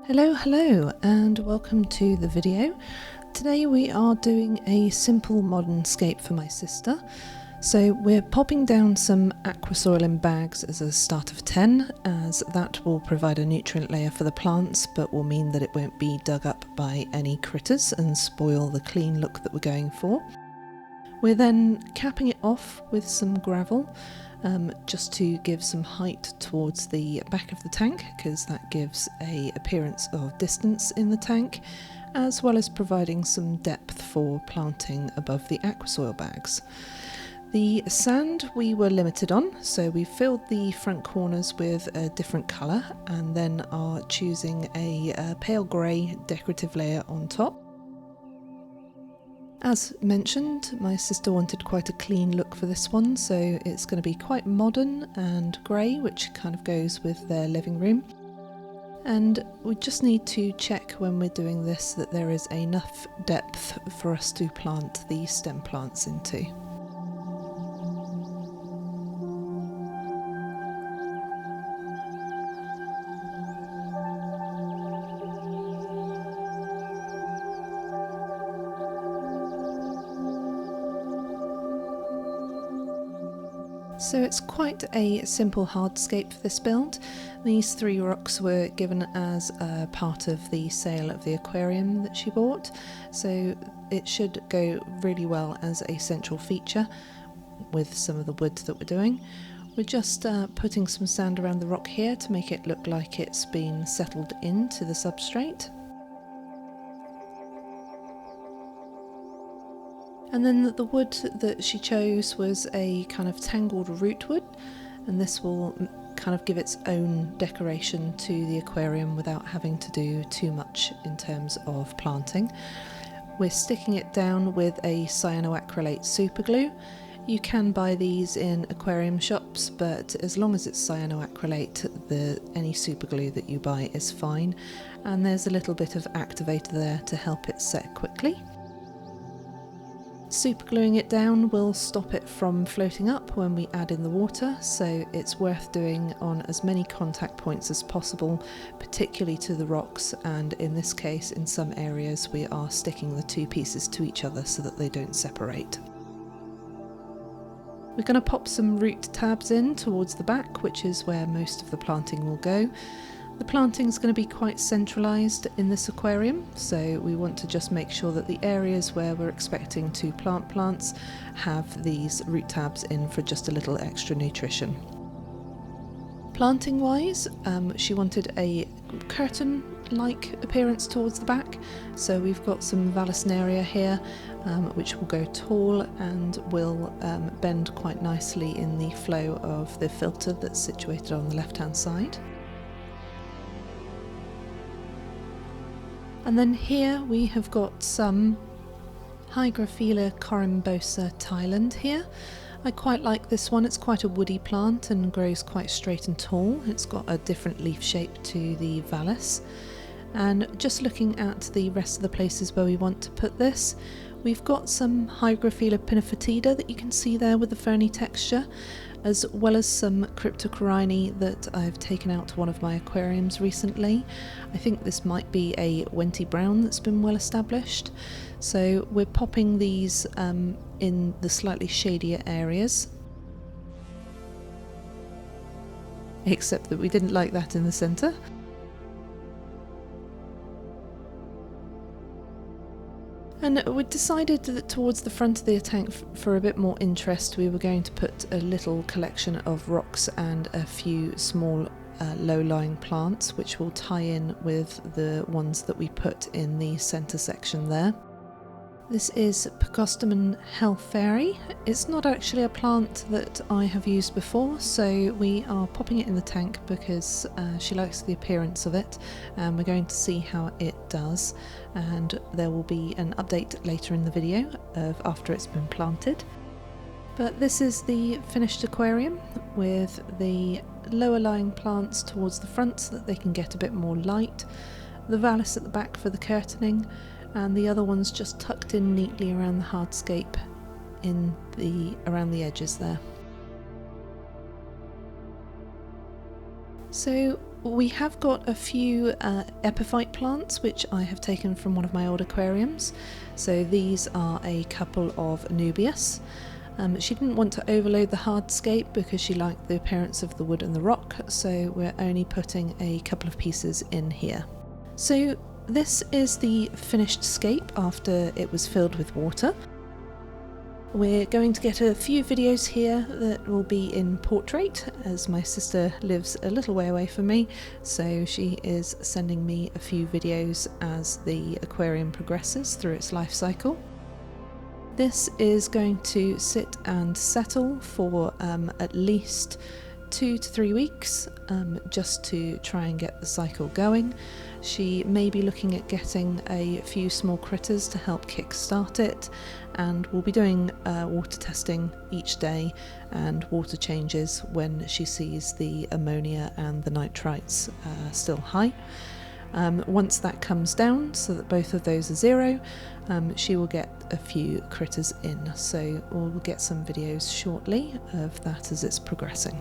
Hello and welcome to the video. Today we are doing a simple modern scape for my sister. So we're popping down some aqua soil in bags as a start of 10, as that will provide a nutrient layer for the plants but will mean that it won't be dug up by any critters and spoil the clean look that we're going for. We're then capping it off with some gravel just to give some height towards the back of the tank, because that gives an appearance of distance in the tank, as well as providing some depth for planting above the aqua soil bags. The sand we were limited on, so we filled the front corners with a different colour and then are choosing a pale grey decorative layer on top. As mentioned, my sister wanted quite a clean look for this one, so it's going to be quite modern and grey, which kind of goes with their living room. And we just need to check when we're doing this that there is enough depth for us to plant the stem plants into. So it's quite a simple hardscape for this build. These 3 rocks were given as a part of the sale of the aquarium that she bought, so it should go really well as a central feature with some of the wood that we're doing. We're just putting some sand around the rock here to make it look like it's been settled into the substrate. And then the wood that she chose was a kind of tangled root wood, and this will kind of give its own decoration to the aquarium without having to do too much in terms of planting. We're sticking it down with a cyanoacrylate superglue. You can buy these in aquarium shops, but as long as it's cyanoacrylate, any superglue that you buy is fine, and there's a little bit of activator there to help it set quickly. Supergluing it down will stop it from floating up when we add in the water, so it's worth doing on as many contact points as possible, particularly to the rocks, and in this case in some areas we are sticking the 2 pieces to each other so that they don't separate. We're going to pop some root tabs in towards the back, which is where most of the planting will go. The planting is going to be quite centralised in this aquarium, so we want to just make sure that the areas where we're expecting to plant plants have these root tabs in for just a little extra nutrition. Planting wise, she wanted a curtain-like appearance towards the back, so we've got some Vallisneria here, which will go tall and will bend quite nicely in the flow of the filter that's situated on the left-hand side. And then here we have got some Hygrophila corymbosa Thailand here. I quite like this one. It's quite a woody plant and grows quite straight and tall. It's got a different leaf shape to the Vallis. And just looking at the rest of the places where we want to put this, we've got some Hygrophila pinnatifida that you can see there with the ferny texture, as well as some Cryptocoryne that I've taken out to one of my aquariums recently. I think this might be a wendtii brown that's been well established. So we're popping these in the slightly shadier areas. Except that we didn't like that in the centre. And we decided that towards the front of the tank, for a bit more interest, we were going to put a little collection of rocks and a few small low-lying plants, which will tie in with the ones that we put in the centre section there. This is Pogostemon helferi. It's not actually a plant that I have used before, so we are popping it in the tank because she likes the appearance of it, and we're going to see how it does, and there will be an update later in the video of after it's been planted. But this is the finished aquarium with the lower lying plants towards the front so that they can get a bit more light, the Vallis at the back for the curtaining, and the other ones just tucked in neatly around the hardscape around the edges there. So we have got a few epiphyte plants which I have taken from one of my old aquariums. So these are a couple of Anubias. She didn't want to overload the hardscape because she liked the appearance of the wood and the rock, so we're only putting a couple of pieces in here. So this is the finished scape after it was filled with water. We're going to get a few videos here that will be in portrait, as my sister lives a little way away from me, so she is sending me a few videos as the aquarium progresses through its life cycle. This is going to sit and settle for at least 2 to 3 weeks, just to try and get the cycle going. She may be looking at getting a few small critters to help kick-start it, and we'll be doing water testing each day and water changes when she sees the ammonia and the nitrites still high. Once that comes down so that both of those are 0, she will get a few critters in, so we'll get some videos shortly of that as it's progressing.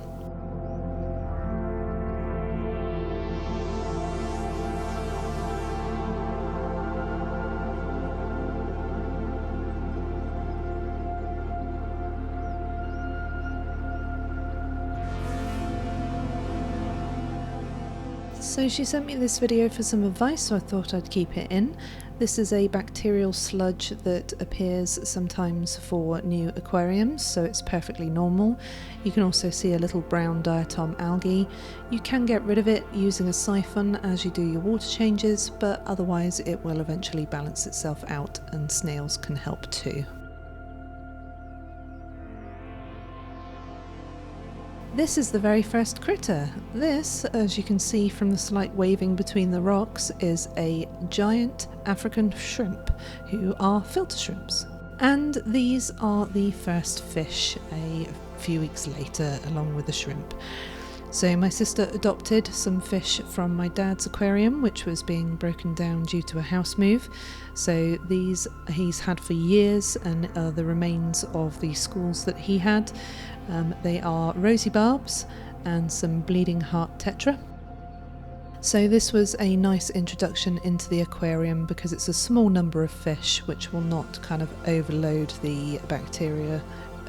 So she sent me this video for some advice, so I thought I'd keep it in. This is a bacterial sludge that appears sometimes for new aquariums, so it's perfectly normal. You can also see a little brown diatom algae. You can get rid of it using a siphon as you do your water changes, but otherwise it will eventually balance itself out, and snails can help too. This is the very first critter. This, as you can see from the slight waving between the rocks, is a giant African shrimp, who are filter shrimps. And these are the first fish a few weeks later, along with the shrimp. So my sister adopted some fish from my dad's aquarium, which was being broken down due to a house move. So these he's had for years, and are the remains of the schools that he had. They are Rosy barbs and some bleeding heart tetra. So this was a nice introduction into the aquarium because it's a small number of fish which will not kind of overload the bacteria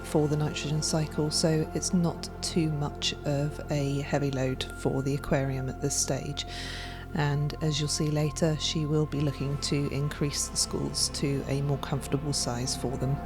for the nitrogen cycle, so it's not too much of a heavy load for the aquarium at this stage. And as you'll see later, she will be looking to increase the schools to a more comfortable size for them.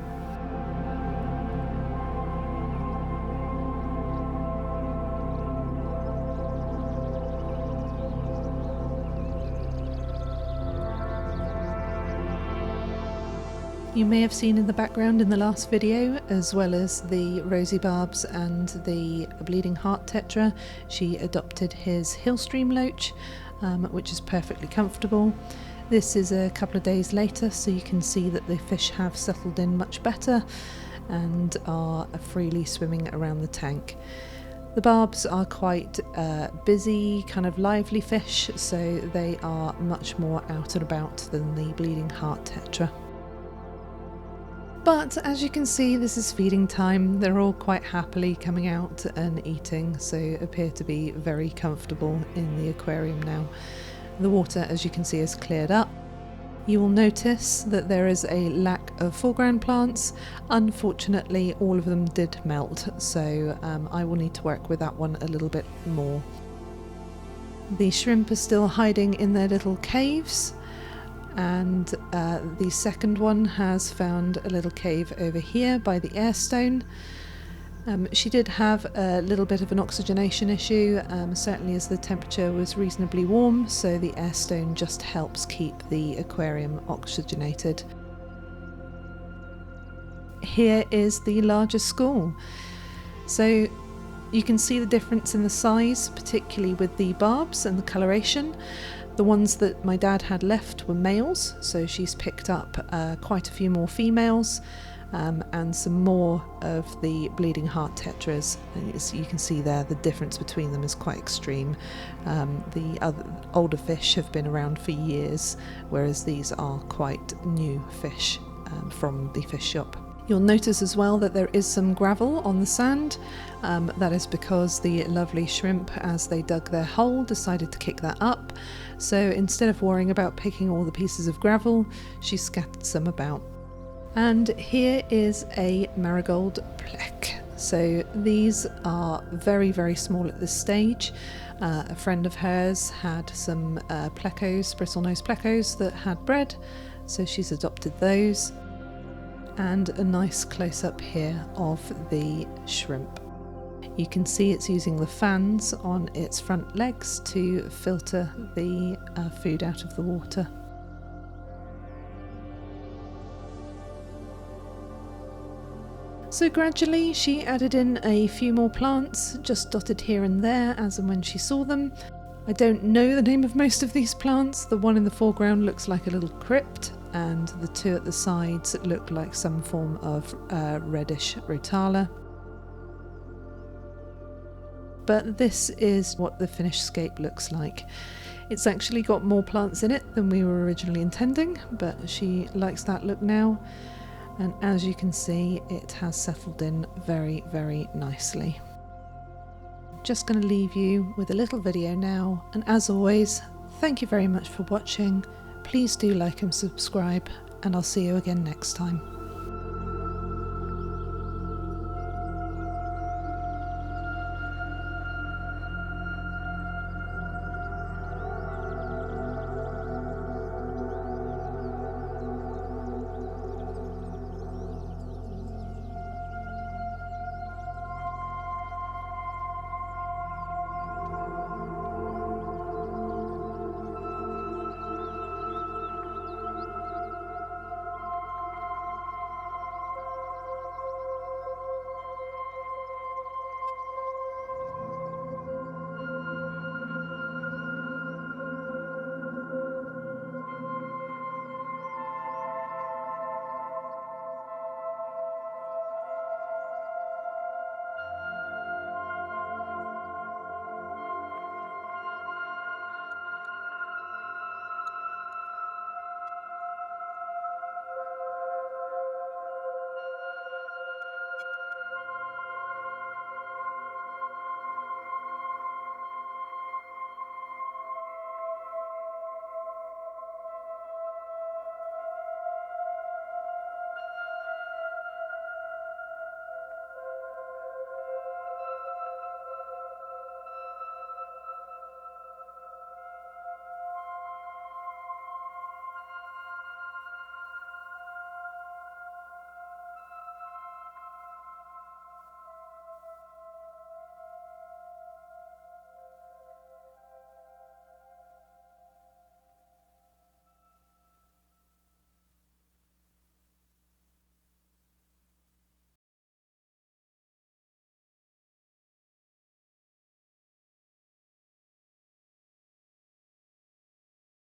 You may have seen in the background in the last video, as well as the Rosy barbs and the bleeding heart tetra, she adopted his Hillstream loach, which is perfectly comfortable. This is a couple of days later, so you can see that the fish have settled in much better and are freely swimming around the tank. The barbs are quite busy, kind of lively fish, so they are much more out and about than the bleeding heart tetra. But as you can see, this is feeding time. They're all quite happily coming out and eating, so appear to be very comfortable in the aquarium now. The water, as you can see, is cleared up. You will notice that there is a lack of foreground plants. Unfortunately, all of them did melt, so I will need to work with that one a little bit more. The shrimp are still hiding in their little caves, and the second one has found a little cave over here by the airstone. She did have a little bit of an oxygenation issue, certainly as the temperature was reasonably warm, so the airstone just helps keep the aquarium oxygenated. Here is the larger school. So you can see the difference in the size, particularly with the barbs and the coloration. The ones that my dad had left were males, so she's picked up quite a few more females, and some more of the bleeding heart tetras. And as you can see there, the difference between them is quite extreme. The other older fish have been around for years, whereas these are quite new fish from the fish shop. You'll notice as well that there is some gravel on the sand. That is because the lovely shrimp, as they dug their hole, decided to kick that up. So instead of worrying about picking all the pieces of gravel, she scattered some about. And here is a Marigold pleco. So these are very, very small at this stage. A friend of hers had some plecos, bristlenose plecos that had bred, so she's adopted those. And a nice close-up here of the shrimp. You can see it's using the fans on its front legs to filter the food out of the water. So gradually she added in a few more plants, just dotted here and there as and when she saw them. I don't know the name of most of these plants. The one in the foreground looks like a little crypt, and the two at the sides look like some form of reddish rotala. But this is what the finished scape looks like. It's actually got more plants in it than we were originally intending, but she likes that look now. And as you can see, it has settled in very, very nicely. Just going to leave you with a little video now, and as always, thank you very much for watching. Please do like and subscribe, and I'll see you again next time.